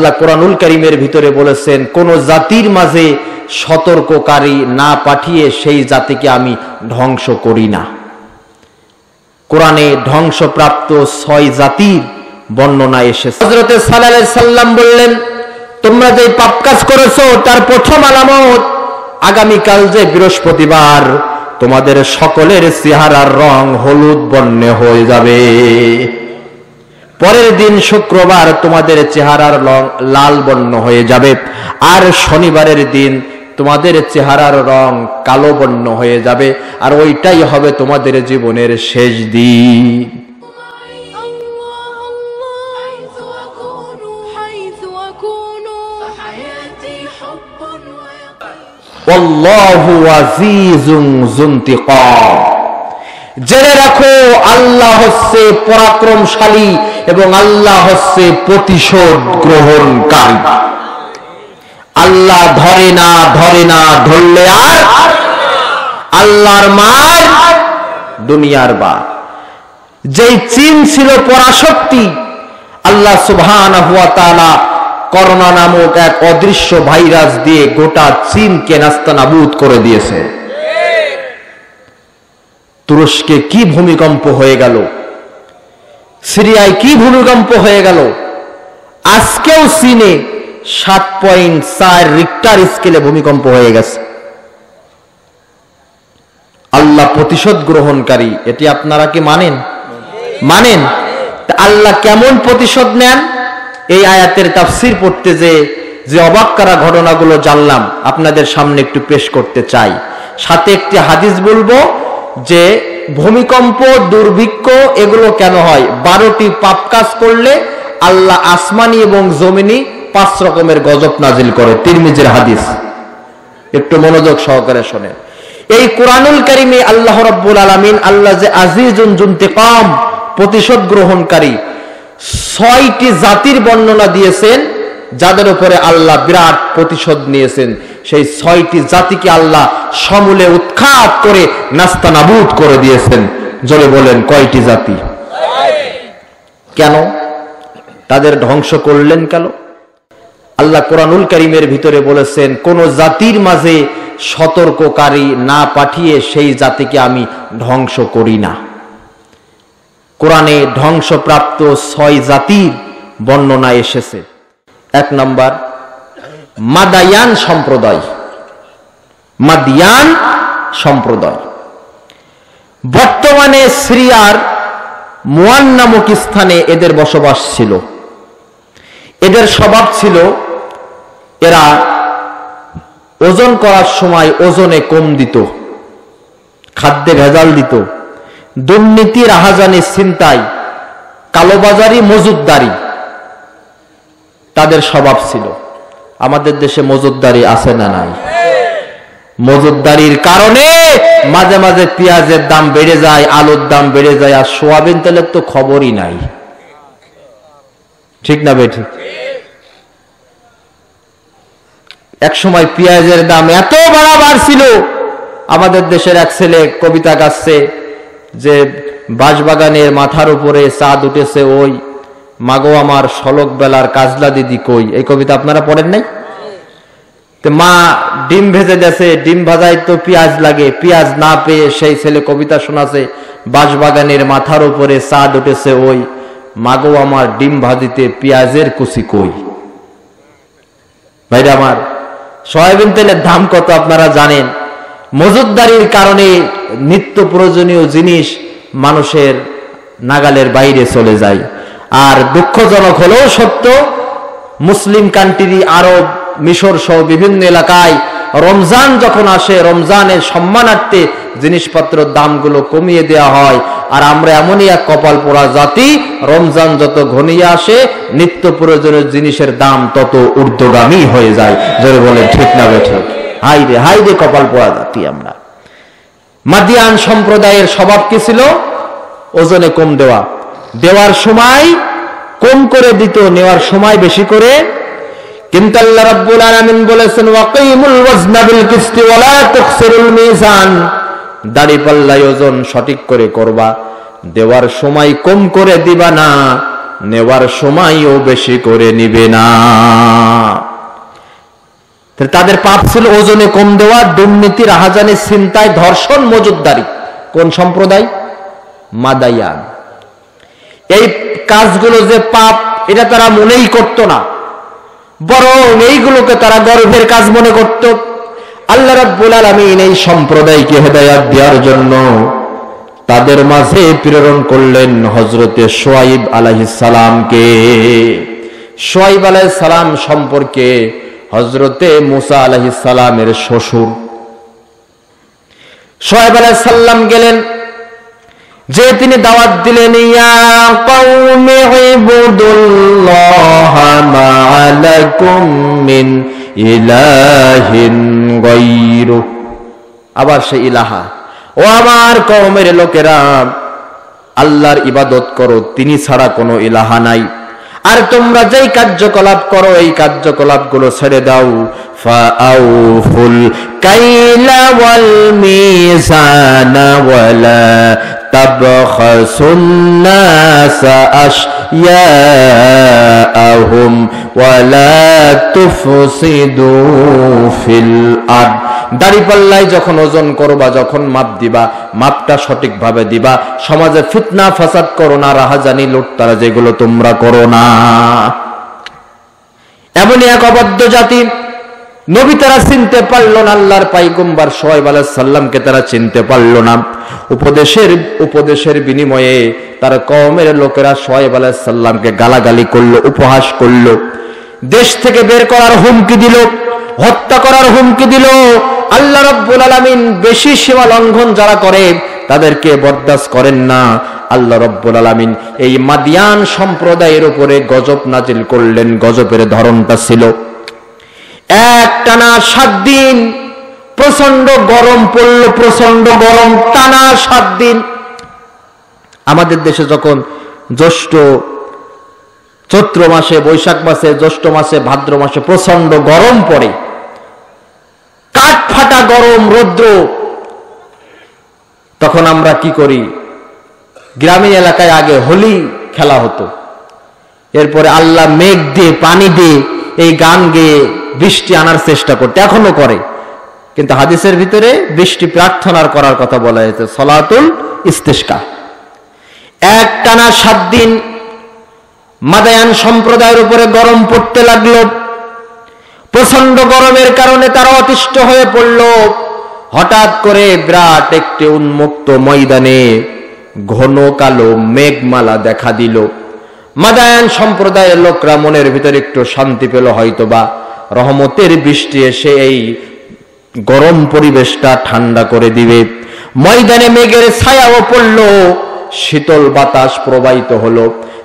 আল্লাহ কোরআনুল কারীমের ভিতরে বলেছেন, কোন জাতির মাঝে সতর্ককারী না পাঠিয়ে সেই জাতিকে আমি ধ্বংস করি না। কোরআনে ধ্বংসপ্রাপ্ত 6 জাতির বর্ণনা এসেছে। হযরত সাল্লাল্লাহু আলাইহি সাল্লাম বললেন, তোমরা যে পাপ কাজ করেছো তার প্রথম আলামত আগামীকাল যে বৃহস্পতিবার তোমাদের সকলের চেহারার রং হলুদ বর্ণে হয়ে যাবে। পরের দিন শুক্রবার তোমাদের চেহারার রং লাল বর্ণ হয়ে যাবে। আর শনিবারের দিন তোমাদের চেহারার রং কালো বর্ণ হয়ে যাবে। আর ওইটাই হবে তোমাদের জীবনের শেষ দিন। আল্লাহু আজিজুন যুনতিকাম। জেনে রাখো আল্লাহ হচ্ছে পরাক্রমশালী এবং আল্লাহ হচ্ছে প্রতিশোধ গ্রহণকারী। আল্লাহ ধরে না ধরলে আর আল্লাহর মার দুনিয়ার বার। যেই চীন ছিল পরাশক্তি, আল্লাহ সুবহানাহু ওয়া তাআলা করোনা নামক এক অদৃশ্য ভাইরাস দিয়ে গোটা চীনকে নাস্তানাবুদ করে দিয়েছে। তুরস্কে কি ভূমিকম্প হয়ে গেল, সিরিয়ায় কি ভূমিকম্প হয়ে গেল। আজকেও চীনে 7.4 রিক্টার স্কেলে ভূমিকম্প হয়ে গেছে। আল্লাহ প্রতিশোধ গ্রহণকারী, এটি আপনারা কি মানেন? আল্লাহ কেমন প্রতিশোধ নেন? এই আয়াতের তাফসীর পড়তে যে অবাক করা ঘটনাগুলো জানলাম আপনাদের সামনে একটু পেশ করতে চাই। সাথে একটি হাদিস বলবো যে ভূমিকম্প, দুর্ভিক্ষ এগুলো কেন হয়। 12টি পাপ কাজ করলে আল্লাহ আসমানি এবং জমিনি 5 রকমের গজব নাজিল করে। তিরমিজির হাদিস, একটু মনোযোগ সহকারে শোনেন। এই কোরআনুল কারীমে আল্লাহ রাব্বুল আলামিন, আল্লাহ যে আজিজুন যুনতিকাম, প্রতিশোধ গ্রহণকারী, 6টি জাতির বর্ণনা দিয়েছেন যাদের উপরে আল্লাহ বিরাট প্রতিশোধ নিয়েছেন। সেই 6টি জাতিকে আল্লাহ সমূলে উৎখাত করে নাস্তানাবুদ করে দিয়েছেন। জোরে বলেন, কয়টি জাতি? কেন তাদের ধ্বংস করলেন? কেন? আল্লাহ কোরআনুল কারীমের ভিতরে বলেছেন, কোন জাতির মাঝে সতর্ককারী না পাঠিয়ে সেই জাতিকে আমি ধ্বংস করি না। কোরআনে ধ্বংসপ্রাপ্ত 6 জাতির বর্ণনা এসেছে। 1 নাম্বার মাদায়ান সম্প্রদায়। মাদিয়ান সম্প্রদায় বর্তমানে সিরিয়ার মুয়ান নামক স্থানে এদের বসবাস ছিল। এদের স্বভাব ছিল, এরা ওজন করার সময় ওজনে কম দিত, খাদ্যে ভেজাল দিত, দুর্নীতি, রাহাজানি, ছিনতাই, কালোবাজারি, মজুদদারি তাদের স্বভাব ছিল। আমাদের দেশে মজুদদারি আছে না নাই? মজুদদারির কারণে মাঝে মাঝে পেঁয়াজের দাম বেড়ে যায়, আলুর দাম বেড়ে যায়, আর সোয়াবিন তেলের তো খবরই নাই। ঠিক না বেঠিক? এক সময় পেঁয়াজের দাম এত বাড়াবার ছিল, আমাদের দেশের এক ছেলে কবিতা গাচ্ছে যে বাঁশবাগানের মাথার উপরে চাঁদ উঠেছে ওই, মাগো আমার শলক বেলার কাজলা দিদি কই। এই কবিতা আপনারা পড়েন নাই? মা ডিম ভেজে দেছে, ডিম ভাজায় তো পেঁয়াজ লাগে, পেঁয়াজ না পেয়ে সেই ছেলে কবিতা শোনাছে, বাঁশবাগানের মাথার উপরে চাঁদ উঠেছে ওই, মাগো আমার ডিম ভাজিতে পেঁয়াজের কুচি কই। ভাইরা আমার, সয়াবিন তেলের দাম কত আপনারা জানেন। মজুদদারির কারণে নিত্য প্রয়োজনীয় জিনিস মানুষের নাগালের বাইরে চলে যায়। আর দুঃখজনক হলেও সত্য, মুসলিম কান্ট্রি, আরব, মিশর সহ বিভিন্ন এলাকায় রমজান যখন আসে, রমজানের সম্মানার্থে জিনিসপত্রের দামগুলো কমিয়ে দেওয়া হয়। আর আমরা এমনই এক কপাল পোড়া জাতি, রমজান যত ঘনিয়ে আসে নিত্য প্রয়োজনীয় জিনিসের দাম তত ঊর্ধ্বগামী হয়ে যায়। জোরে বলেন ঠিক না বেঠিক? হাইরে হাইরে কপাল পোড়া জাতি আমরা। মাদিয়ান সম্প্রদায়ের স্বভাব কি ছিল? ওজনে কম দেওয়া, দেওয়ার সময় কম করে দিত, নেওয়ার সময় বেশি করে। কিন্তু আল্লাহ রাব্বুল আলামিন বলেছেন, ওয়াকিমুল ওয়াজনা বিল কিসতি ওয়া লা তুখসিরুল মিজান, দাড়ি পাল্লায় ওজন সঠিক করে করবা, দেওয়ার সময় কম করে দিবা না, নেওয়ার সময়ও বেশি করে নিবে না। তাদের পাপ ছিল ওজনে কম দেওয়া, দুর্নীতি, রাহাজানি, ছিনতাই, ধর্ষণ, মজুদদারি। কোন সম্প্রদায়? মাদায়ান। এই কাজগুলো যে পাপ এটা তারা মনেই করত না, বরং এইগুলোকে তারা গর্বের কাজ মনে করত। আল্লাহ রাব্বুল আলামিন এই সম্প্রদায়কে হেদায়েত দেওয়ার জন্য তাদের মাঝে প্রেরণ করলেন হযরতে শুআয়ব আলাইহিস সালামকে। শুআয়ব আলাইহিস সালাম সম্পর্কে হযরতে মুসা আলাইহিস সালামের শ্বশুর শুআয়ব আলাইহিস সালাম গেলেন, যে তিনি দাওয়াত দিলেন, ইয়া কওমি ইবুদুল্লাহা মা লাকুম মিন ইলাহিন গায়রু। আবার সে ইলাহা, ও আমার কওমের লোকেরা, আল্লাহর ইবাদত করো, তিনি ছাড়া কোনো ইলাহা নাই। আর তোমরা যেই কার্যকলাপ করো এই কার্যকলাপগুলো ছেড়ে দাও। ফাআউফুল কাইলা ওয়াল মিজানা ওয়ালা তাবখাসুন নাসা আশইয়াআহুম ওয়ালা তুফসিদু ফিল আরদ। দাড়িপাল্লায় যখন ওজন করবা, যখন মাপ দিবা, মাপটা সঠিকভাবে দিবা। সমাজে ফিতনা ফাসাদ করো না, রাহাজানি, লুটতারা যেগুলো তোমরা করো না। এমনই এক অবাধ্য জাতি, নবী তারা চিনতে পারল না, আল্লাহর পয়গম্বর শুআয়ব আলাইহিস সালামকে তারা চিনতে পারল না। উপদেশের বিনিময়ে তার কওমের লোকেরা শুআয়ব আলাইহিস সালামকে গালাগালি করলো, উপহাস করলো, দেশ থেকে বের করার হুমকি দিল, হত্যা করার হুমকি দিল। আল্লাহ রাব্বুল আলামিন বেশি সীমা লঙ্ঘন যারা করে তাদেরকে বরদাস্ত করেন না। আল্লাহ রাব্বুল আলামিন এই মাদিয়ান সম্প্রদায়ের উপরে গজব নাজিল করলেন। গজবের ধরনটা ছিল একটানা 7 দিন প্রচন্ড গরম পড়ল, প্রচন্ড গরম, টানা 7 দিন। আমাদের দেশে যখন চৈত্র মাসে, বৈশাখ মাসে, জ্যৈষ্ঠ মাসে, ভাদ্র মাসে প্রচন্ড গরম পড়ে, কাঠ ফাটা গরম, রৌদ্র, তখন আমরা কি করি? গ্রামীণ এলাকায় আগে হোলি খেলা হতো, এরপরে আল্লাহ মেঘ দিয়ে, পানি দিয়ে, এই গান গেয়ে বৃষ্টি আনার চেষ্টা করতে, এখনো করে। কিন্তু হাদিসের ভিতরে বৃষ্টি প্রার্থনার করার কথা বলা হয়েছে, সলাতুল ইস্তিসকা। একটানা 7 দিন মাদায়ান সম্প্রদায়ের উপরে গরম পড়তে লাগলো। প্রচন্ড গরমের কারণে তারা অতিষ্ঠ হয়ে পড়ল। হঠাৎ করে বিরাট একটি উন্মুক্ত ময়দানে ঘন কালো মেঘমালা দেখা দিল। মাদায়ান সম্প্রদায়ের লোকরা মনের ভিতরে একটু শান্তি পেল, হয়তোবা রহমতের বৃষ্টি এসে এই গরম পরিবেশটা ঠান্ডা করে দিবে। ময়দানে মেঘের ছায়াও পড়ল, শীতল বাতাস প্রবাহিত হলো।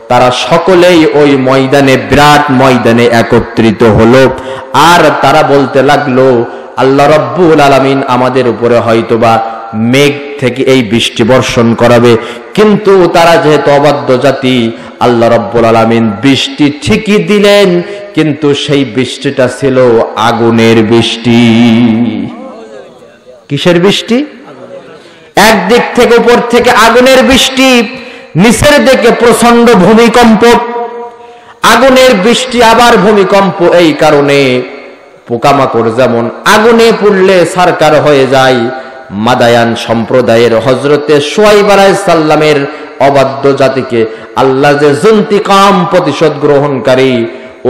তারা সকলেই ওই ময়দানে, বিরাট ময়দানে একত্রিত হলো। আর তারা বলতে লাগলো, আল্লাহ রাব্বুল আলামিন আমাদের উপরে হয়তোবা মেঘ থেকে এই বৃষ্টি বর্ষণ করাবে। কিন্তু তারা যেহেতু অবাধ্য জাতি, আল্লাহ রাব্বুল আলামিন বৃষ্টি ঠিকই দিলেন, কিন্তু সেই বৃষ্টিটা ছিল আগুনের বৃষ্টি। কিসের বৃষ্টি? একদিক থেকে, উপর থেকে আগুনের বৃষ্টি, নিচের দিকে প্রচন্ড ভূমিকম্প। আগুনের বৃষ্টি আবার ভূমিকম্প। এই কারণে পোকামাকড় যেমন আগুনে পুড়লে সারকার হয়ে যায়, মাদায়ান সম্প্রদায়ের হযরতে শুআয়ব আলাইহিস সালামের অবাধ্য জাতিকে আল্লাহ যে ইন্তিকাম, প্রতিশোধ গ্রহণকারী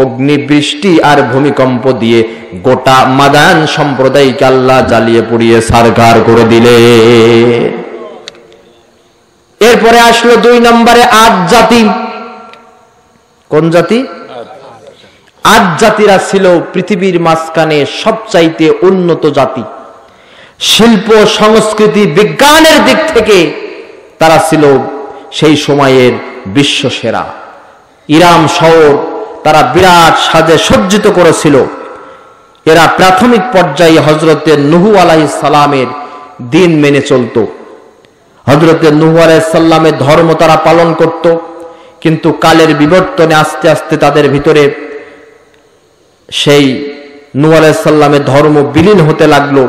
অগ্নি বৃষ্টি আর ভূমিকম্প দিয়ে গোটা মাদায়ান সম্প্রদায়কে আল্লাহ জ্বালিয়ে পুড়িয়ে সারকার করে দিলে। এরপরে আসলো 2 নম্বরে আদ জাতি। কোন জাতি? আদ জাতিরা ছিল পৃথিবীর মাঝখানে সবচাইতে উন্নত জাতি। শিল্প, সংস্কৃতি, বিজ্ঞানের দিক থেকে তারা ছিল সেই সময়ের বিশ্ব সেরা। ইরাম শহর তারা বিরাট সাজে সজ্জিত করেছিল। এরা প্রাথমিক পর্যায়ে হযরতে নূহ আলাইহিস সালামের দিন মেনে চলত। হযরতে নূহ আলাইহিস সালামের ধর্ম তারা পালন করত। কিন্তু কালের বিবর্তনে আস্তে আস্তে তাদের ভিতরে সেই নূহ আলাইহিস সালামের ধর্ম বিলীন হতে লাগলো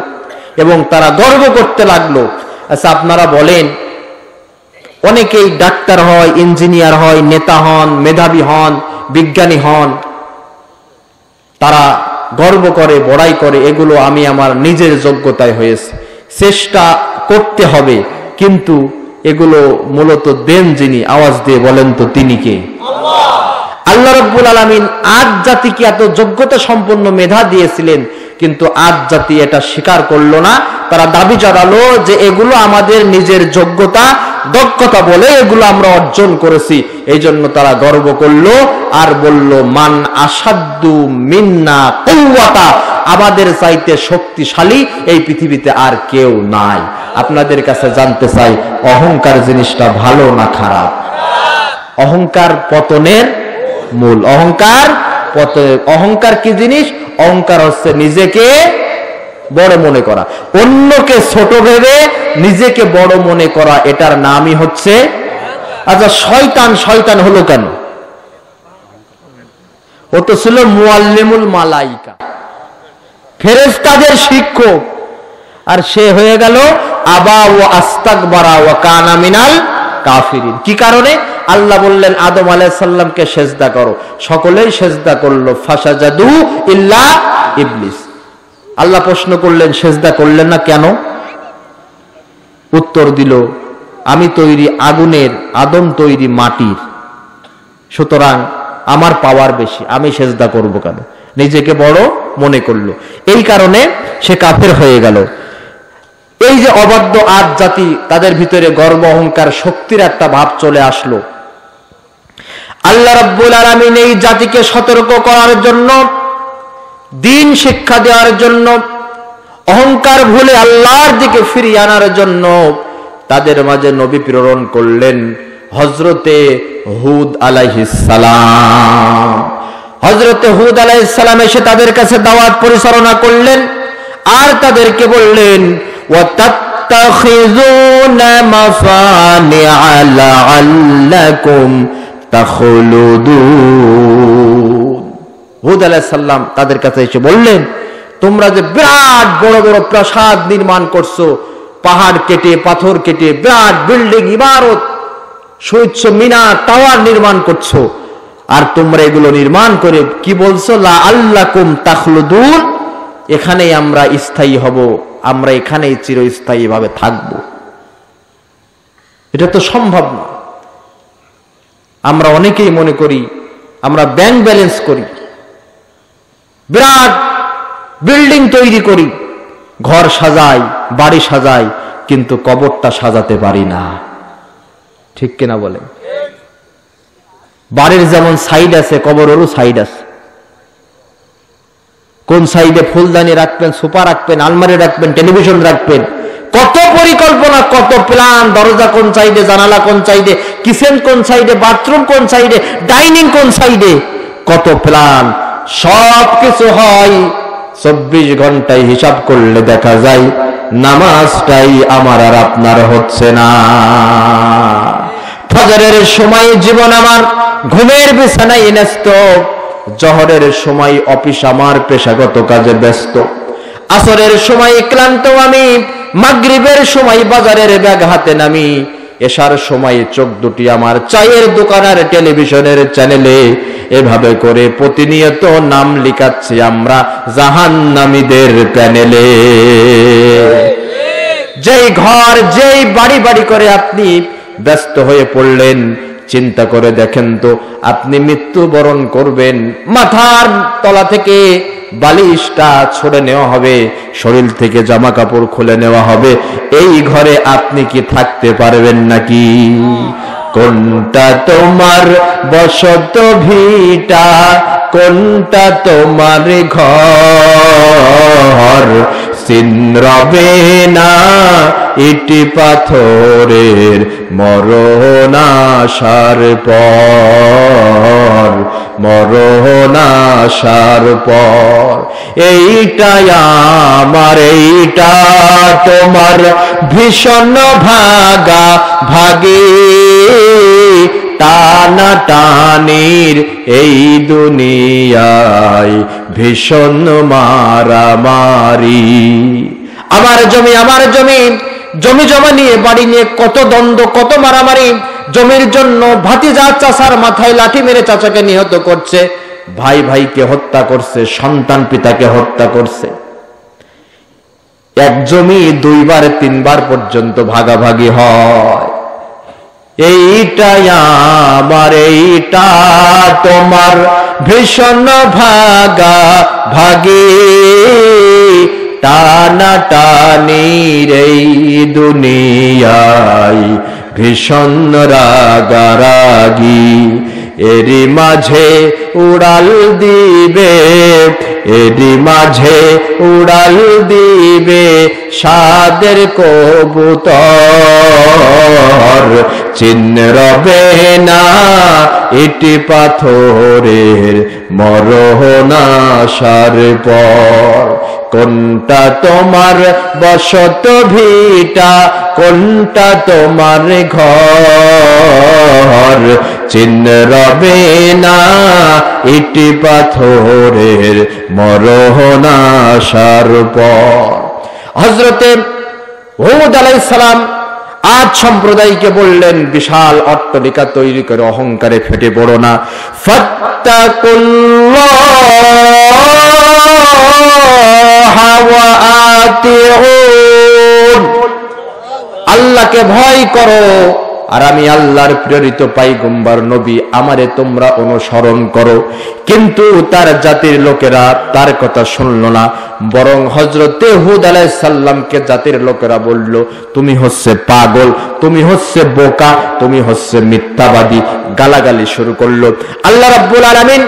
এবং তারা গর্ব করতে লাগলো। আচ্ছা, আপনারা বলেন, অনেকেই ডাক্তার হয়, ইঞ্জিনিয়ার হয়, নেতা হন, মেধাবী হন, বিজ্ঞানী হন, তারা গর্ব করে, বড়াই করে এগুলো আমি আমার নিজের যোগ্যতায় হয়েছে। চেষ্টা করতে হবে, কিন্তু এগুলো মূলত দেন যিনি, আওয়াজ দিয়ে বলেন তো তিনি কে? আল্লাহ রাব্বুল আলামিন আদ জাতিকে এত যোগ্যতা সম্পন্ন মেধা দিয়েছিলেন, কিন্তু আদ জাতি এটা স্বীকার করলো না। তারা দাবি জানালো যে এগুলো আমাদের নিজের যোগ্যতা, দক্ষতা বলে এগুলো আমরা অর্জন করেছি। এই জন্য তারা গর্ব করলো আর বলল, মান আসাদ্দু মিন্না কুওয়াতা, আমাদের চাইতে শক্তিশালী এই পৃথিবীতে আর কেউ নাই। আপনাদের কাছে জানতে চাই, অহংকার জিনিসটা ভালো না খারাপ? অহংকার পতনের মূল। অহংকার কি জিনিস? অহংকার হচ্ছে নিজেকে বড় মনে করা, অন্যকে ছোট ভেবে নিজেকে বড় মনে করা, এটার নামই হচ্ছে। আচ্ছা, শয়তান হলো কেন? ও তো ছিল মুআল্লিমুল মালাইকা, ফেরেশতাদের শিক্ষক, আর সে হয়ে গেল আবা ওয়া আস্তাকবারা ওয়া কানা মিনাল কাফিরিন। কি কারণে? আল্লাহ বললেন আদম আলাইহিস সালামকে সেজদা করো, সকলেই সেজদা করলো, ফাসাজাদু ইল্লা ইবলিস। আল্লাহ প্রশ্ন করলেন, সেজদা করলেন না কেন? উত্তর দিল, আমি তৈরি আগুনের, আদম তৈরি মাটির, সুতরাং আমার পাওয়ার বেশি, আমি সেজদা করব কেন? নিজেকে বড় মনে করলো, এই কারণে সে কাফের হয়ে গেল। এই যে অবাধ্য আদ জাতি, তাদের ভিতরে গর্ব, অহংকার, শক্তির একটা ভাব চলে আসলো। আল্লাহ রাব্বুল আলামিন এই জাতিকে সতর্ক করার জন্য, দ্বীন শিক্ষা দেওয়ার জন্য, অহংকার ভুলে আল্লাহর দিকে ফিরিয়ে আনার জন্য তাদের মাঝে নবী প্রেরণ করলেন, হযরতে হুদ আলাইহিস সালাম। হযরতে হুদ আলাইহিস সালাম এসে তাদের কাছে দাওয়াত পরিচালনা করলেন, আর তাদেরকে বললেন, ওয়াতাত্তাখিযুনা মাফানিআ লাআল্লাকুম তাখলুদুন। হুদ আলাইহিস সালাম তাদের কাছে এসে বললেন, তোমরা যে বিরাট বড় বড় প্রাসাদ নির্মাণ করছো, পাহাড় কেটে, পাথর কেটে বিরাট বিল্ডিং, ইমারত, সুউচ্চ মিনার, টাওয়ার নির্মাণ করছো, আর তোমরা এগুলো নির্মাণ করে কি বলছো? লাআল্লাকুম তাখলুদুন, এখানেই আমরা স্থায়ী হব, আমরা এখানেই চিরস্থায়ী ভাবে থাকবো। এটা তো সম্ভব না। আমরা অনেকেই মনে করি আমরা ব্যাংক ব্যালেন্স করি, বিরাট বিল্ডিং তৈরি করি, ঘর সাজাই, বাড়ি সাজাই, কিন্তু কবরটা সাজাতে পারি না। ঠিক কিনা বলেন? বাড়ির যেমন সাইড আছে, কবরেরও সাইড আছে। কোন সাইডে ফুলদানি রাখবেন, সোফা রাখবেন, আলমারি রাখবেন, টেলিভিশন রাখবেন, কত পরিকল্পনা, কত প্ল্যান, দরজা কোন সাইডে, জানালা কোন সাইডে, কিচেন কোন সাইডে, বাথরুম কোন সাইডে, ডাইনিং কোন সাইডে, কত প্ল্যান। সব কিছু হয়, 24 ঘন্টায় হিসাব করলে দেখা যায় নামাজটাই আমার আর আপনার হচ্ছে না। ফজরের সময় জীবন আমার ঘুমের বিছানায় ন্যস্ত, জোহরের সময় অফিস আমার পেশাগত কাজে ব্যস্ত, আসরের সময় ক্লান্ত আমি, মাগরিবের সময় বাজারের ব্যাগ হাতে নামি, এশার সময় চোখ দুটি আমার চায়ের দোকান আর টেলিভিশনের চ্যানেলে। এভাবে করে প্রতিনিয়ত নাম লিখাচ্ছি আমরা জাহান্নামীদের প্যানেলে। যেই ঘর, যেই বাড়ি বাড়ি করে আপনি ব্যস্ত হয়ে পড়লেন, চিন্তা করে দেখেন তো, আপনি মৃত্যুবরণ করবেন, মাথার তলা থেকে বালিশটা ছড়ে নেওয়া হবে, শরীর থেকে জামা কাপড় খুলে নেওয়া হবে, এই ঘরে আপনি কি থাকতে পারবেন নাকি? কোনটা তোমার বসত ভিটা, কোনটা তোমার ঘর, সিনরবে না ইটি পাথরের মরণ আসার পর, মরণ আসার পর। এইটা আমার, এইটা তোমার ভীষণ ভাগা ভাগি, টানা টানির এই দুনিয়ায় ভীষণ মারামারি। আমার জমি, আমার জমি, জমি জমা নিয়ে, বাড়ি নিয়ে কত দ্বন্দ্ব, কত মারামারি। জমির জন্য ভাতিজা চাচার মাথায় লাঠি মেরে চাচাকে নিহত করছে, ভাই ভাইকে হত্যা করছে, সন্তান পিতাকে হত্যা করছে। এক জমি 2 বার 3 বার পর্যন্ত ভাগাভাগি হয়। এইটা আমার, এইটা তোমার, ভীষণ ভাগা ভাগি, টানা টানির এই দুনিয়ায় ভীষণ রাগারাগি। এরই মাঝে উড়াল দিবে, এরই মাঝে উড়াল দিবে সাদের কবুতর। চিহ্ন রবে না ইটি পাথরের মরণ আসার পর। কোনটা তোমার বসত ভিটা, কোনটা তোমার ঘর, চিহ্ন রবে না ইটি পাথরের মরণ আসার পর। হযরতে হুদ আলাইহিস সালাম আদ সম্প্রদায়কে বললেন, বিশাল অট্টালিকা তৈরি করে অহংকারে ফেটে পড়ো না। ফাত্তাকুল্লাহা ওয়া আতিউন, আল্লাহকে ভয় করো, আর আমি আল্লাহর প্রেরিত পয়গম্বর নবী, আমারে তোমরা অনুসরণ করো। কিন্তু তার জাতির লোকেরা তার কথা শুনল না, বরং হযরতে হুদ আলাইহিস সালামকে জাতির লোকেরা বলল, তুমি হচ্ছে পাগল, তুমি হচ্ছে বোকা, তুমি হচ্ছে মিথ্যাবাদী। গালাগালি শুরু করলো। আল্লাহ রাব্বুল আলামিন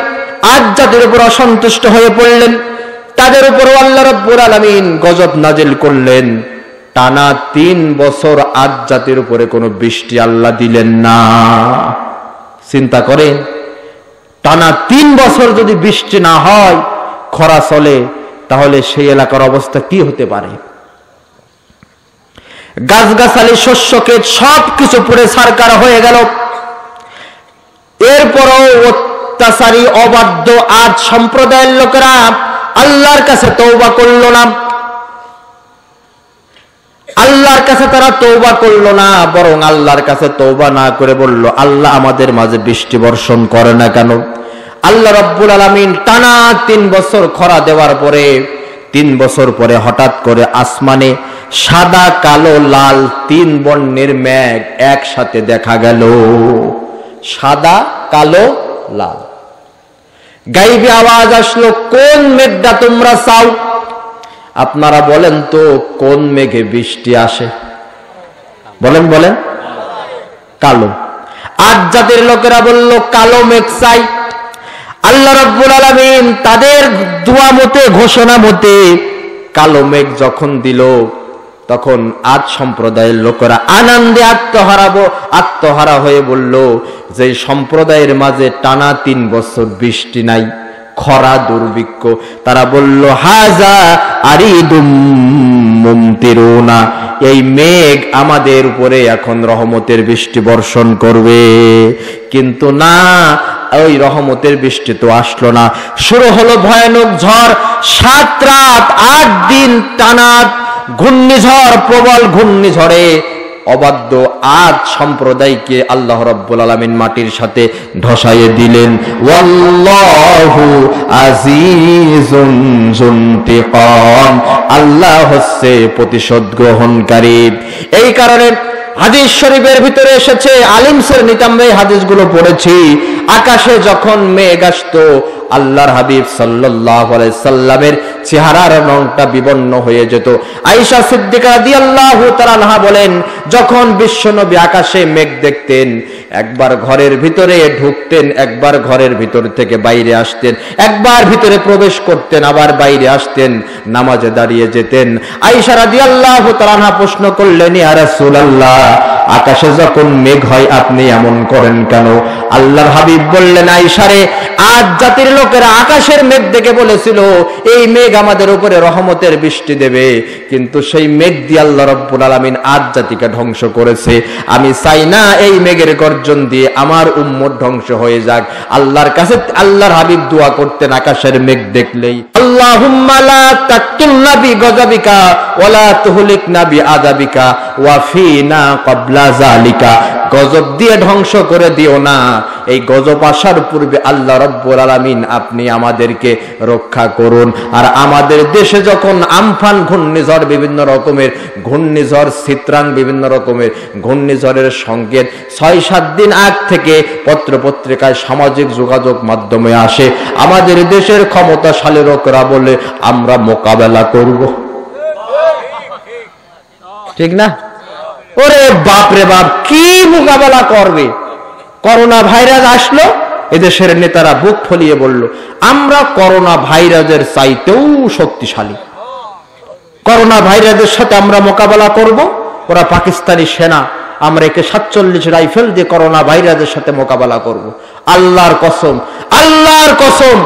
আদ জাতির উপর অসন্তুষ্ট হয়ে পড়লেন, তাদের উপরও আল্লাহ রাব্বুল আলামিন গজব নাজিল করলেন। টানা 3 বছর আদ জাতির উপরে কোনো বৃষ্টি আল্লাহ দিলেন না। চিন্তা করেন, টানা 3 বছর যদি বৃষ্টি না হয়, খরা চলে, তাহলে সেই এলাকার অবস্থা কি হতে পারে? গাছগাছালি, শস্যক্ষেত সবকিছু পুড়ে ছারখার হয়ে গেল। এরপরও অত্যাচারী অবাধ্য আদ সম্প্রদায়ের লোকেরা আল্লাহর কাছে তওবা করল না। আল্লাহর কাছে তারা তওবা করল না, বরং আল্লাহর কাছে তওবা না করে বলল, আল্লাহ আমাদের মাঝে বৃষ্টি বর্ষণ করে না কেন? আল্লাহ রাব্বুল আলামিন টানা 3 বছর খরা দেওয়ার পরে, 3 বছর পরে হঠাৎ করে আসমানে সাদা কালো লাল 3 বর্ণের মেঘ একসাথে দেখা গেল। সাদা কালো লাল। গাইবী আওয়াজ আসলো, কোন মেঘটা তোমরা চাও? আপনারা বলেন তো, কোন মেঘে বৃষ্টি আসে? বলেন বলেন। কালো। আদ জাতির লোকেরা বলল, কালো মেঘ চাই। আল্লাহ রাব্বুল আলামিন তাদের দোয়া মতে, ঘোষণা মতে কালো মেঘ যখন দিল, তখন আদ সম্প্রদায়ের লোকেরা আনন্দে আত্মহারা হয়ে বলল, যে সম্প্রদায়ের মাঝে টানা 3 বছর বৃষ্টি নাই, খরা দুর্ভিক্ষ, তারা বলল, হাজা আরিদুম মুমতিরুনা, এই মেঘ আমাদের উপরে এখন রহমতের বৃষ্টি বর্ষণ করবে। কিন্তু না, ওই রহমতের বৃষ্টি তো আসলো না। শুরু হলো ভয়ানক ঝড়। 7 রাত 8 দিন টানা ঘূর্ণিঝড়, প্রবল ঘূর্ণিঝড়ে অবাধ্য আদ সম্প্রদায়কে আল্লাহ রাব্বুল আলামিন মাটির সাথে ধসাইয়ে দিলেন। ওয়াল্লাহু আজিজুন যুনতিকাম, আল্লাহ হচ্ছে প্রতিশোধ গ্রহণকারী। এই কারণে হাদিস শরীফের ভিতরে এসেছে, আলিম শ্রেণীতে আমরা এই হাদিসগুলো পড়েছি, আকাশে যখন মেঘ আসতো, আল্লাহর হাবিব সাল্লাল্লাহু আলাইহি সাল্লামের চেহারার রংটা বিবর্ণ হয়ে যেত। আয়েশা সিদ্দিকা রাদিয়াল্লাহু তাআলা আনহা বলেন, যখন বিশ্বনবী আকাশে মেঘ দেখতেন, একবার ঘরের ভিতরে ঢুকতেন, একবার ঘরের ভিতর থেকে বাইরে আসতেন, একবার ভিতরে প্রবেশ করতেন, আবার বাইরে আসতেন, নামাজে দাঁড়িয়ে যেতেন। আয়েশা রাদিয়াল্লাহু তাআলা আনহা প্রশ্ন করলেন, ইয়া রাসূলুল্লাহ, আকাশে যখন মেঘ হয় আপনি এমন করেন কেন? আল্লাহর হাবিব বললেন, আয়েশা রে, আদ জাতির লোকেরা আকাশের মেঘ দেখে বলেছিল, এই মেঘ আমাদের উপরে রহমতের বৃষ্টি দেবে, কিন্তু সেই মেঘ দিয়ে আল্লাহ রাব্বুল আলামিন আদ জাতিকে ধ্বংস করেছে। আমি চাই না এই মেঘের গর্জন দিয়ে আমার উম্মত ধ্বংস হয়ে যাক। আল্লাহর কাছে আল্লাহর হাবিব দোয়া করতেন আকাশের মেঘ দেখলেই, আল্লাহ আল্লাহুম্মা লা তাকতুলনা বিগযাবিকা ওয়া লা তুহলিকনা বিআযাবিকা ওয়া ফিনা ক্বাবলা যালিকা। গজব দিয়ে ধ্বংস করে দিও না, এই গজব আসার পূর্বে আল্লাহ রাব্বুল আলামিন আপনি আমাদেরকে রক্ষা করুন। আর আমাদের দেশে যখন আমফান ঘূর্ণিঝড়, বিভিন্ন রকমের ঘূর্ণিঝড়, চিত্রাং, বিভিন্ন রকমের ঘূর্ণিঝড়ের সংকেত ৬-৭ দিন আগ থেকে পত্র পত্রিকায়, সামাজিক যোগাযোগ মাধ্যমে আসে, আমাদের দেশের ক্ষমতাশালী লোকেরা বলে আমরা মোকাবেলা করব। ঠিক না? ওরে বাপ রে বাপ, কি মোকাবেলা করবে? করোনা ভাইরাস আসলো, এদেশের নেতারা বুক ফলিয়ে বলল আমরা করোনা ভাইরাসের চাইতেও শক্তিশালী, করোনা ভাইরাসের সাথে আমরা মোকাবেলা করব। ওরা পাকিস্তানি সেনা, আমরা একে 47 রাইফেল দিয়ে করোনা ভাইরাসের সাথে মোকাবেলা করব। আল্লাহর কসম, আল্লাহর কসম,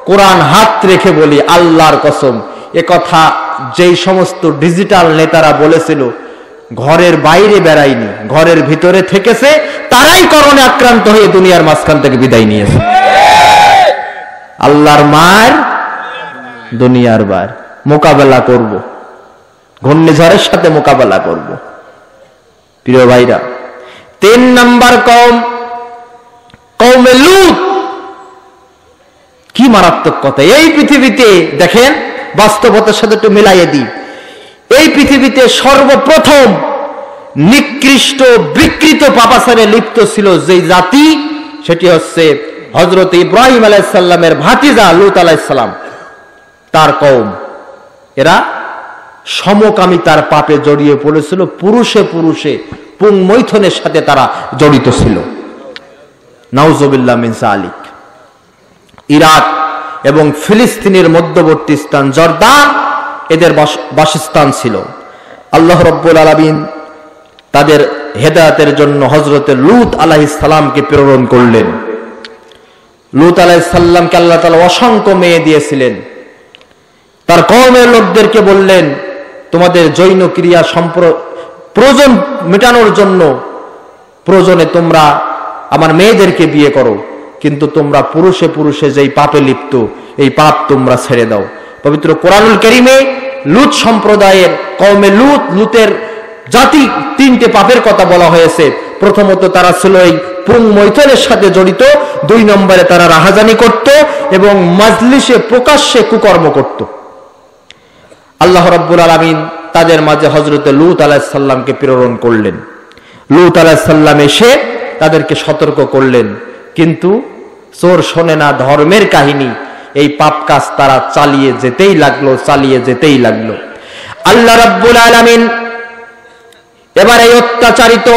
কোরআন হাত রেখে বলি, আল্লাহর কসম, এ কথা যেই সমস্ত ডিজিটাল নেতারা বলেছিল, ঘরের বাইরে বেড়ায়নি, ঘরের ভিতরে থেকেছে, তারাই করোনা আক্রান্ত হয়ে দুনিয়ার মাঝখান থেকে বিদায় নিয়েছে। আল্লাহর মার, দুনিয়ার বার, মোকাবেলা করব, ঘূর্ণিঝড়ের সাথে মোকাবেলা করব। প্রিয় ভাইরা, 3 নাম্বার কওম, কওমে লূত। কি মারাত্মক কথা! এই পৃথিবীতে দেখেন, বাস্তবতার সাথে একটু মিলাইয়ে দিই, এই পৃথিবীতে সর্বপ্রথম নিকৃষ্ট বিকৃত পাপাচারে লিপ্ত ছিল যে জাতি, সেটি হচ্ছে হযরত ইব্রাহিম আলাইহিস সালামের ভাতিজা লূত আলাইহিস সালাম, তার কওম। এরা সমকামিতার পাপে জড়িয়ে পড়েছিল, পুরুষে পুরুষে পুংমৈথুনের সাথে তারা জড়িত ছিল। নাউজুবিল্লাহ মিন যালিক। ইরাক এবং ফিলিস্তিনের মধ্যবর্তী স্থান জর্দান এদের বাসস্থান ছিল। আল্লাহ রাব্বুল আলামিন তাদের হেদায়েতের জন্য হযরত লূত আলাইহিস সালামকে প্রেরণ করলেন। লূত আলাইহিস সালামকে আল্লাহ তাআলা অসংখ্য মেয়ে দিয়েছিলেন। তার কওমের লোকদেরকে বললেন, তোমাদের জৈন ক্রিয়া প্রয়োজন মেটানোর জন্য প্রয়োজনে তোমরা আমার মেয়েদেরকে বিয়ে করো, কিন্তু তোমরা পুরুষে পুরুষে যেই পাপে লিপ্ত, এই পাপ তোমরা ছেড়ে দাও। পবিত্র কোরআনুল কারীমে লূত সম্প্রদায়ের, কওমে লূত, লূতের জাতি 3টে পাপের কথা বলা হয়েছে। প্রথমত তারা ছিল এই পুংমৈথুনের সাথে জড়িত, 2 নম্বরে তারা রাহাজানি করত এবং মাজলিসে প্রকাশ্যে কুকর্ম করত। আল্লাহ রাব্বুল আলামিন তাদের মাঝে হযরত লূত আলাইহিস সালামকে প্রেরণ করলেন। লূত আলাইহিস সালাম এসে তাদেরকে সতর্ক করলেন, কিন্তু চোর শোনে না ধর্মের কাহিনী, এই পাপ কাজ তারা চালিয়ে যেতেই লাগলো। আল্লাহ রাব্বুল আলামিন এবার এই অত্যাচারিত,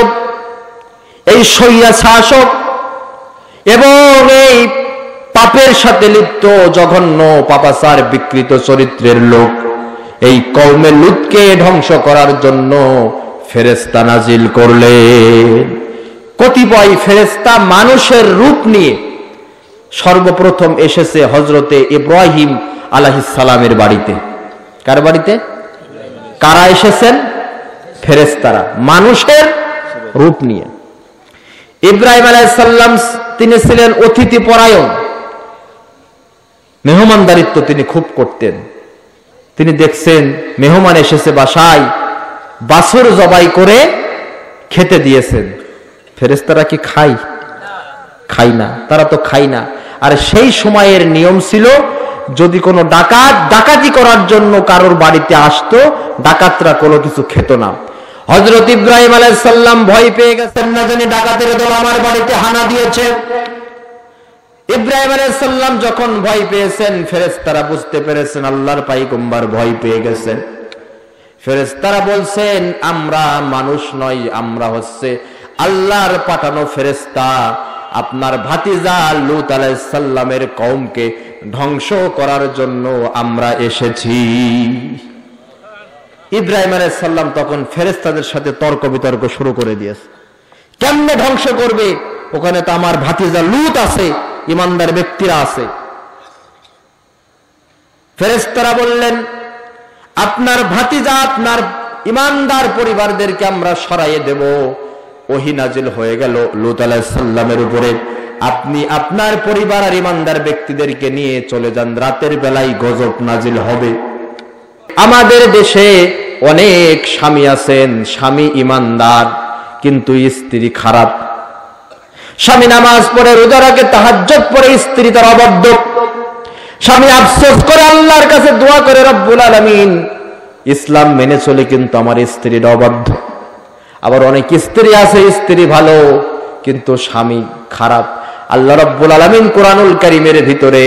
এই শৈয়া শাসক এবং এই পাপের সাথে লিপ্ত জঘন্য পাপাচার বিকৃত চরিত্রের লোক এই কওমে লূতকে ধ্বংস করার জন্য ফেরেশতা নাজিল করলেন। কতিপয় ফেরেশতা মানুষের রূপ নিয়ে সর্বপ্রথম এসেছে হযরতে ইব্রাহিম আলাইহিস সালামের বাড়িতে। কার বাড়িতে? কারা এসেছেন? ফেরেশতারা, মানুষের রূপ নিয়ে। ইব্রাহিম আলাইহিস সালাম তিনি ছিলেন অতিথি পরায়ণ, মেহমানদারিত্ব তিনি খুব করতেন। তিনি দেখছেন মেহমান এসেছে বাসায়, বাছুর জবাই করে খেতে দিয়েছেন। ফেরেশতারা কি খায়? খায় না, তারা তো খায় না। আর সেই সময়ের নিয়ম ছিল, যদি কোনো ডাকাতি করার জন্য কারোর বাড়িতে আসতো, ডাকাতরা কোনো কিছু খেত না। হযরত ইব্রাহিম আলাইহিস সালাম ভয় পেয়ে গেছেন, না জানি ডাকাতের দল আমার বাড়িতে হানা দিয়েছে। ইব্রাহিম আলাইহিস সালাম যখন ভয় পেয়েছেন, ফেরেশতারা বুঝতে পেরেছেন আল্লাহর পয়গম্বর ভয় পেয়ে গেছেন। ফেরেশতারা বলছেন, আমরা মানুষ নই, আমরা হচ্ছে আল্লাহর পাঠানো ফেরেশতা, আপনার ভাতিজা লূত আলাইহিস সালামের কওমকে ধ্বংস করার জন্য আমরা এসেছি। ইব্রাহিম আলাইহিস সালাম তখন ফেরেশতাদের সাথে তর্ক বিতর্ক শুরু করে দিয়েছে। কেমনে ধ্বংস করবে? ওখানে তো আমার ভাতিজা লূত আছে, ইমানদার ব্যক্তিরা আছে। ফেরেশতারা বললেন, আপনার ভাতিজা, আপনার ইমানদার পরিবারদেরকে আমরা সরাইয়ে দেব। ওহী নাজিল হয়ে গেল লূত আলাইহিস সালামের উপরে। আপনি আপনার পরিবার আর ইমানদার ব্যক্তিদেরকে নিয়ে চলে যান, রাতের বেলায় গজব নাজিল হবে। আমাদের দেশে অনেক স্বামী আছেন, স্বামী ইমানদার কিন্তু স্ত্রী খারাপ। স্বামী নামাজ পড়ে, রোজা রাখে, তাহাজ্জুদ পড়ে, স্ত্রী তার অবাধ্য। স্বামী আফসোস করে আল্লাহর কাছে দোয়া করে, রব্বুল আলামিন ইসলাম মেনে চলে কিন্তু আমার স্ত্রীর অবাধ্য। আবার অনেক স্ত্রী আছে, স্ত্রী ভালো কিন্তু স্বামী খারাপ। আল্লাহ রব্বুল আলামিন কোরআনুল কারীমের ভিতরে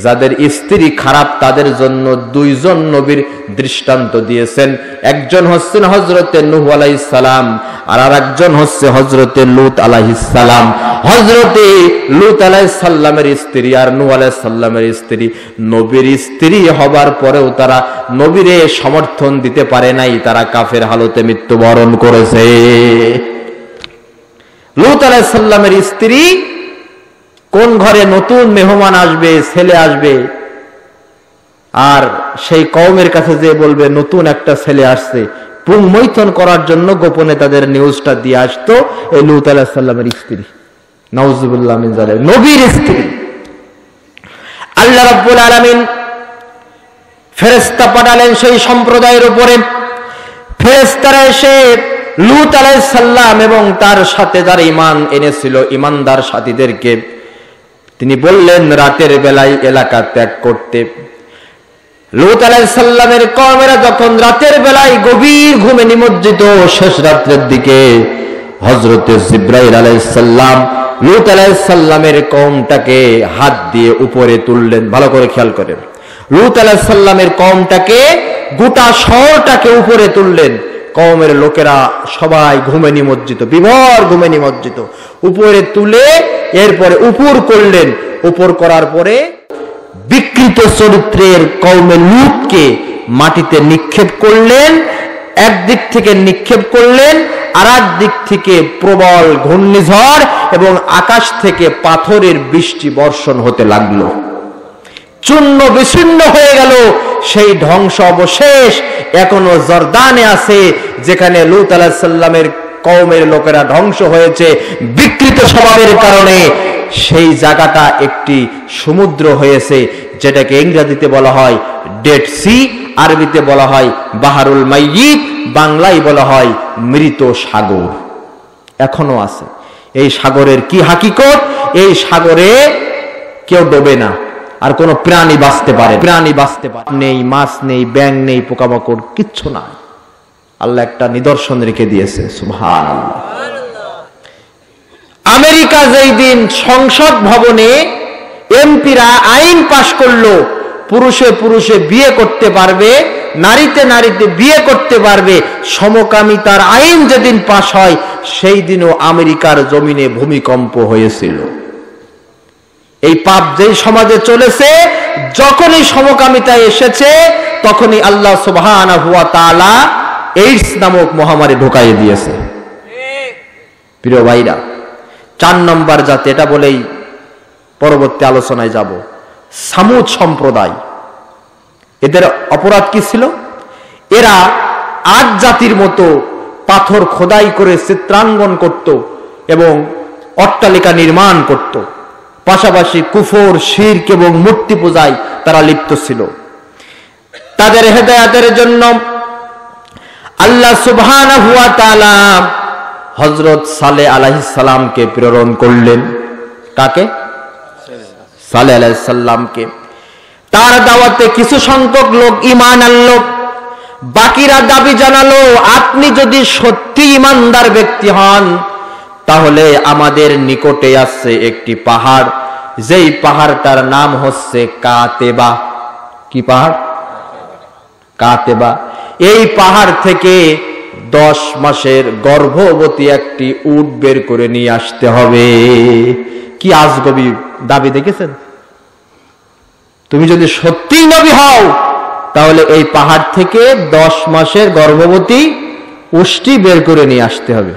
যাদের স্ত্রী খারাপ তাদের জন্য দুইজন নবীর দৃষ্টান্ত দিয়েছেন। একজন হচ্ছেন হযরতে নূহ আলাইহিস সালাম, আর আরেকজন হচ্ছে হযরতে লূত আলাইহিস সালাম। হযরতে লূত আলাইহিস সালামের স্ত্রী আর নূহ আলাইহিস সালামের স্ত্রী নবীর স্ত্রী হবার পরেও তারা নবীরে সমর্থন দিতে পারে নাই, তারা কাফের হালতে মৃত্যুবরণ করেছে। লূত আলাইহিস সালামের স্ত্রী কোন ঘরে নতুন মেহমান আসবে, ছেলে আসবে, আর সেই কওমের কাছে যে বলবে নতুন একটা ছেলে আসছে, পুংমৈথন করার জন্য গোপনে তাদের নিউজটা দিয়ে আসতো এই লূত আলাইহিস সালামের স্ত্রী। নাউজুবিল্লাহ মিন যালিক, নবীর স্ত্রী। আল্লাহ রাব্বুল আলামিন ফেরেশতা পাঠালেন সেই সম্প্রদায়ের উপরে। ফেরেশতারা এসে লূত আলাইহিস সালাম এবং তার সাথে যারা ঈমান এনেছিল ঈমানদার সাথীদেরকে তিনি বললেন রাতের বেলায় এলাকা ত্যাগ করতে। লূত আলাইহিস সালামের কওমেরা যখন রাতের বেলায় গভীর ঘুমে নিমজ্জিত, শেষ রাতের দিকে হযরতে জিবরাইল আলাইহিস সালাম লূত আলাইহিস সালামের কওমটাকে হাত দিয়ে উপরে তুললেন। ভালো করে খেয়াল করেন, লূত আলাইহিস সালামের কওমটাকে, গোটা শহরটাকে উপরে তুললেন। কওমের লোকেরা সবাই ঘুমে নিমজ্জিত, বিভোর ঘুমে নিমজ্জিত। উপরে তুলে এরপরে উপর করলেন। উপর করার পরে বিকৃত চরিত্রের কওমে লূতকে মাটিতে নিক্ষেপ করলেন। একদিক থেকে নিক্ষেপ করলেন, আর এক দিক থেকে প্রবল ঘূর্ণিঝড় এবং আকাশ থেকে পাথরের বৃষ্টি বর্ষণ হতে লাগলো। চূর্ণ বিচ্ছিন্ন হয়ে গেল সেই ধ্বংস অবশেষ এখনো জর্দানে আছে, যেখানে লূত আলাইহিস সালামের কওমের লোকেরা ধ্বংস হয়েছে বিকৃত স্বভাবের কারণে। সেই জায়গাটা একটি সমুদ্র হয়েছে, যেটাকে ইংরেজিতে বলা হয় ডেড সি, আরবিতে বলা হয় বাহারুল মাইয়িত, বাংলায় বলা হয় মৃত সাগর। এখনো আছে। এই সাগরের কি হাকিকত? এই সাগরে কেউ ডোবে না, আর কোন প্রাণী বাঁচতে পারে নেই, মাছ নেই, ব্যাঙ নেই, পোকামাকড় কিচ্ছু নাই। আল্লাহ একটা নিদর্শন রেখে দিয়েছে। সুবহানাল্লাহ। আমেরিকা যেই দিন সংসদ ভবনে এমপিরা আইন পাশ করলো পুরুষে পুরুষে বিয়ে করতে পারবে, নারীতে নারীতে বিয়ে করতে পারবে, সমকামিতার আইন যেদিন পাশ হয় সেই দিনও আমেরিকার জমিনে ভূমিকম্প হয়েছিল। এই পাপ যেই সমাজে চলেছে, যখনই সমকামিতা এসেছে তখনই আল্লাহ সুবহানাহু ওয়া তাআলা এইডস নামক মহামারী ঢুকাই দিয়েছে। প্রিয় ভাইরা, 4 নম্বর জাতি, এটা বলেই পরবর্তী আলোচনায় যাব। সামুদ সম্প্রদায়, এদের অপরাধ কি ছিল? এরা আদ জাতির মতো পাথর খোদাই করে চিত্রাঙ্কন করত এবং অট্টালিকা নির্মাণ করত। পাশাপাশি কুফর, শিরক এবং মূর্তি পূজায় তারা লিপ্ত ছিল। তাদের হেদায়েতের জন্য আল্লাহ সুবহানাহু ওয়া তাআলা হযরত সালেহ আলাইহিস সালামকে প্রেরণ করলেন। কাকে? সালেহ আলাইহিস সালামকে। তার দাওয়াতে কিছু সংখ্যক লোক ঈমান আনলো, বাকিরা দাবি জানালো আপনি যদি সত্যি ঈমানদার ব্যক্তি হন তাহলে আমাদের নিকটে আছে একটি পাহাড়, যেই পাহাড়টার নাম হচ্ছে কাতেবা। কি পাহাড়? কাতেবা। এই পাহাড় থেকে 10 মাসের গর্ভবতী একটি উট বের করে নিয়ে আসতে হবে। কি আজগবি দাবি দেখেছেন? তুমি যদি সত্যিই নবী হও তাহলে এই পাহাড় থেকে 10 মাসের গর্ভবতী উষ্ট্রি বের করে নিয়ে আসতে হবে।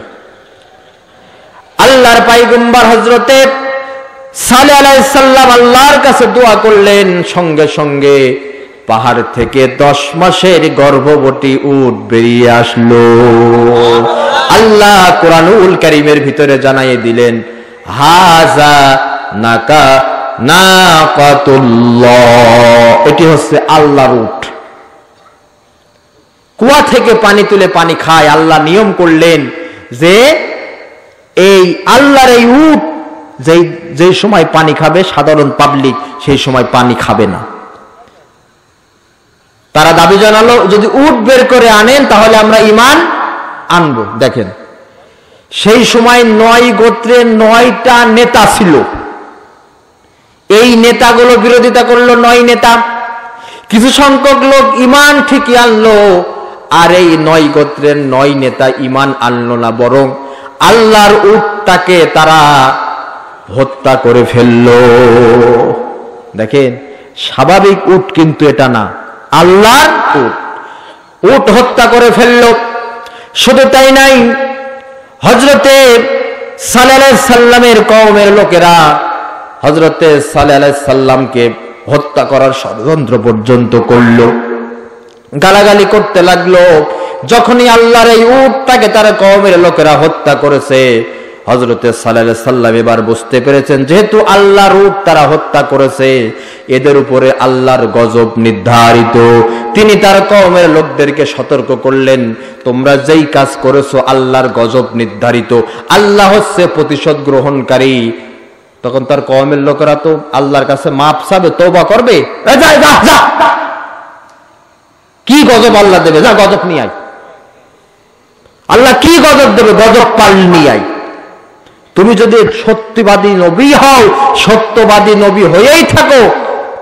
আল্লাহর পয়গম্বর হযরতে সালেহ আলাইহিস সালাম আল্লাহর কাছে দোয়া করলেন, সঙ্গে সঙ্গে পাহাড় থেকে 10 মাসের গর্ভবতী উট বেরিয়ে আসলো। আল্লাহ কোরআনুল কারীমের ভিতরে জানাইয়ে দিলেন হাযা নাকাতুল্লাহ, এটি হচ্ছে আল্লাহর উট। কুয়া থেকে পানি তুলে পানি খায়। আল্লাহ নিয়ম করলেন যে এই আল্লাহর এই উট যেই সময় পানি খাবে সাধারণ পাবলিক সেই সময় পানি খাবে না। তারা দাবি জানালো যদি উট বের করে আনেন তাহলে আমরা ঈমান আনবো। দেখেন সেই সময় 9 গোত্রের 9টা নেতা ছিল। এই নেতাগুলো বিরোধিতা করলো। 9 নেতা, কিছু সংখ্যক লোক ঈমান ঠিকই আনলো, আর এই 9 গোত্রের 9 নেতা ঈমান আনলো না, বরং আল্লাহর উটটাকে তারা হত্যা করে ফেললো। দেখেন স্বাভাবিক উট কিন্তু এটা না, আল্লাহর উট। উট হত্যা করে ফেললো। শুধু তাই নাই, হযরতে সালেহ আলাইহিস সালামের কওমের লোকেরা হযরতে সালেহ আলাইহিস সালামকে হত্যা করার ষড়যন্ত্র পর্যন্ত করলো, গালাগালি করতে লাগলো। যখনই আল্লাহর এই উটটাকে তার কওমের লোকেরা হত্যা করেছে, হযরতে সালেহ আলাইহিস সালাম এবার বুঝতে পেরেছেন যেহেতু আল্লাহর উট তারা হত্যা করেছে, এদের উপরে আল্লাহর গজব নির্ধারিত। তিনি তার কওমের লোকদেরকে সতর্ক করলেন, তোমরা যেই কাজ করেছো আল্লাহর গজব নির্ধারিত, আল্লাহ হচ্ছে প্রতিশোধ গ্রহণকারী। তখন তার কওমের লোকেরা তো আল্লাহর কাছে মাপ চাবে, তওবা করবে। কি গজব আল্লাহ দেবে? যা গজব নিয়ে আয়। আল্লাহ কি গজব দেবে? গজব পাল নিয়ে আয়। তুমি যদি সত্যবাদী নবী হও, সত্যবাদী নবী হয়েই থাকো,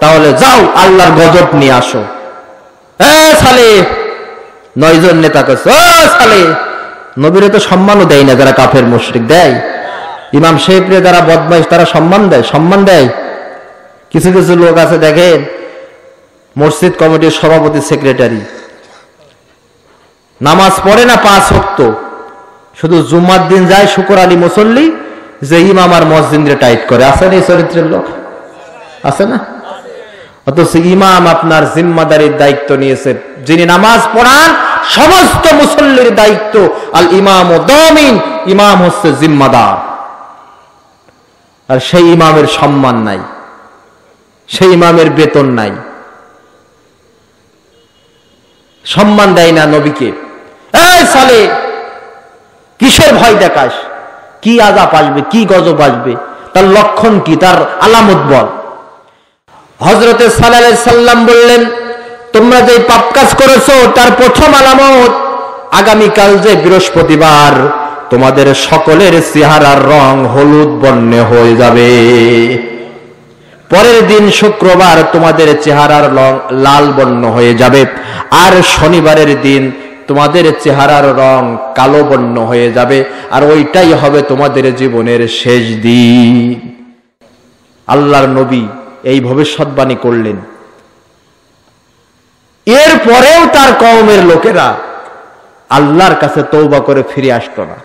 তাহলে যাও আল্লাহর গজব নিয়ে আসো। সালে 9 জন নেতা কাছে সালে নবীরে তো সম্মানও দেয় না যারা কাফের মুশরিক। দেয়? ইমাম সাহেবরে যারা বদমাইশ তারা সম্মান দেয়? সম্মান দেয়? কিছু কিছু লোক আছে দেখেন, মসজিদ কমিটির সভাপতি সেক্রেটারি, নামাজ পড়ে না 5 ওয়াক্ত, শুধু জুম্মার দিন যায় শুকর আলী মুসল্লি, যে ইমাম আর মসজিদে টাইট করে। আছে না এই চরিত্রের লোক? আছে না? অথচ ইমাম আপনার জিম্মাদারির দায়িত্ব নিয়েছে, যিনি নামাজ পড়ান সমস্ত মুসল্লির দায়িত্ব। আল ইমাম ও দামিন, ইমাম হচ্ছে জিম্মাদার। আর সেই ইমামের সম্মান নাই, সেই ইমামের বেতন নাই, সম্মান দেয় না নবীকে। এই সালে কিসের ভয় দেখাস? কি আযাব আসবে, কি গজব আসবে, তার লক্ষণ কি, তার আলামত বল। হযরতে সালেহ আলাইহিস সালাম বললেন, তোমরা যে পাপ কাজ করেছো তার প্রথম আলামত, আগামীকাল যে বৃহস্পতিবার তোমাদের সকলের চেহারার রং হলুদ বর্ণে হয়ে যাবে। পরের দিন শুক্রবার তোমাদের চেহারার রং লাল বর্ণ হয়ে যাবে, আর শনিবারের দিন তোমাদের চেহারার রং কালো বর্ণ হয়ে যাবে, আর ওইটাই হবে তোমাদের জীবনের শেষ দিন। আল্লাহর নবী এই ভবিষ্যৎবাণী করলেন। এরপরেও তার কওমের লোকেরা আল্লাহর কাছে তওবা করে ফিরে আসতো না।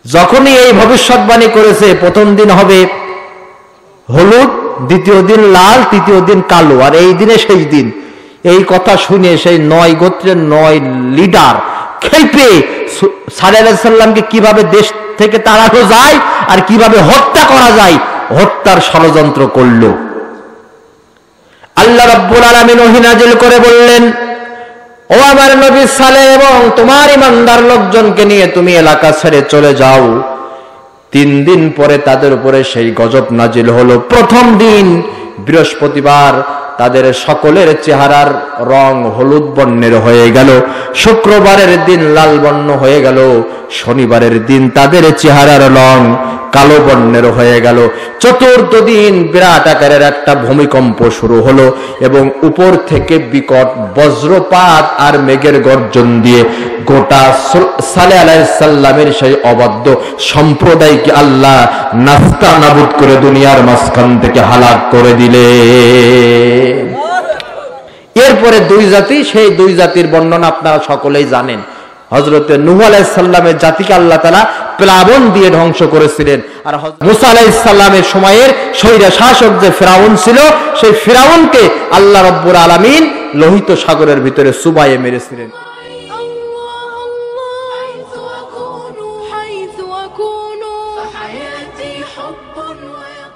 যখনই এই ভবিষ্যৎবাণী করেছে, প্রথম দিন হবে হলুদ, দ্বিতীয় দিন লাল, তৃতীয় দিন কালো, আর এই দিনে শেষ দিন, এই কথা শুনে সেই 9 গোত্রের 9 লিডার খেপে সালেহ আলাইহিস সালামকে কিভাবে দেশ থেকে তাড়ানো যায় আর কিভাবে হত্যা করা যায়, হত্যার ষড়যন্ত্র করল। আল্লাহ রাব্বুল আলামিন ওহী নাযিল করে বললেন, ও আমার নবী সালেহ এবং তোমার ঈমানদার লোকজনকে নিয়ে তুমি এলাকা ছেড়ে চলে যাও। 3 দিন পরে তাদের উপরে সেই গজব নাজিল হলো। প্রথম দিন বৃহস্পতিবার তাদের সকলের চেহারার রং হলুদ বর্ণের হয়ে গেল, শুক্রবারের দিন লাল বর্ণ হয়ে গেল, শনিবারের দিন তাদের চেহারার রং কালো বর্ণের হয়ে গেল। চতুর্থ দিন বিরাট আকারের একটা ভূমিকম্প শুরু হলো এবং উপর থেকে বিকট বজ্রপাত আর মেঘের গর্জন দিয়ে গোটা সালেহ আলাইহিস সালামের সেই অবাধ্য সম্প্রদায়কে আল্লাহ নাস্তানাবুদ করে দুনিয়ার মাঝখান থেকে হালাক করে দিলেন। এরপরে 2 জাতি, সেই 2 জাতির বর্ণনা আপনারা সকলেই জানেন। হযরতে নূহ আলাইহিস সালামের জাতিকে আল্লাহ তাআলা প্লাবন দিয়ে ধ্বংস করেছিলেন, আর মুসা আলাইহিস সালামের সময়ের স্বৈরা শাসক যে ফিরাউন ছিল, সেই ফিরাউনকে আল্লাহ রাব্বুল আলামিন লোহিত সাগরের ভিতরে চুবাইয়ে মেরেছিলেন। حب ويقين